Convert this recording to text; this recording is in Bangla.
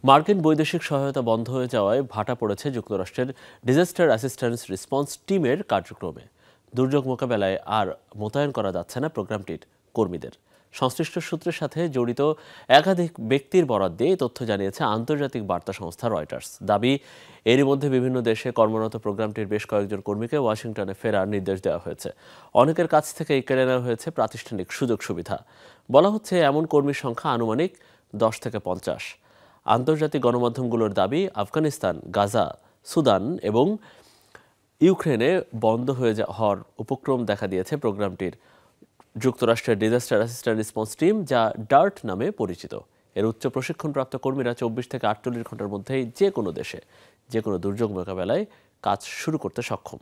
মার্কিন বৈদেশিক সহায়তা বন্ধ হয়ে যাওয়ায় ভাটা পড়েছে যুক্তরাষ্ট্রের ডিজাস্টার অ্যাসিস্ট্যান্স রেসপন্স টিমের কার্যক্রমে। দুর্যোগ মোকাবেলায় আর মোতায়েন করা যাচ্ছে না প্রোগ্রামটির কর্মীদের। সংশ্লিষ্ট সূত্রের সাথে জড়িত একাধিক ব্যক্তির বরাত দিয়ে এই তথ্য জানিয়েছে আন্তর্জাতিক বার্তা সংস্থা রয়টার্স। দাবি, এরই মধ্যে বিভিন্ন দেশে কর্মরত প্রোগ্রামটির বেশ কয়েকজন কর্মীকে ওয়াশিংটনে ফেরার নির্দেশ দেওয়া হয়েছে। অনেকের কাছ থেকে কেড়ে নেওয়া হয়েছে প্রাতিষ্ঠানিক সুযোগ সুবিধা। বলা হচ্ছে এমন কর্মীর সংখ্যা আনুমানিক 10 থেকে 50। আন্তর্জাতিক গণমাধ্যমগুলোর দাবি, আফগানিস্তান, গাজা, সুদান এবং ইউক্রেনে বন্ধ হয়ে হওয়ার উপক্রম দেখা দিয়েছে প্রোগ্রামটির। যুক্তরাষ্ট্রের ডিজাস্টার অ্যাসিস্ট্যান্স রেসপন্স টিম, যা ডার্ট নামে পরিচিত, এর উচ্চ প্রশিক্ষণপ্রাপ্ত কর্মীরা 24 থেকে 48 ঘন্টার মধ্যেই যে কোনো দেশে যে কোনো দুর্যোগ মোকাবেলায় কাজ শুরু করতে সক্ষম।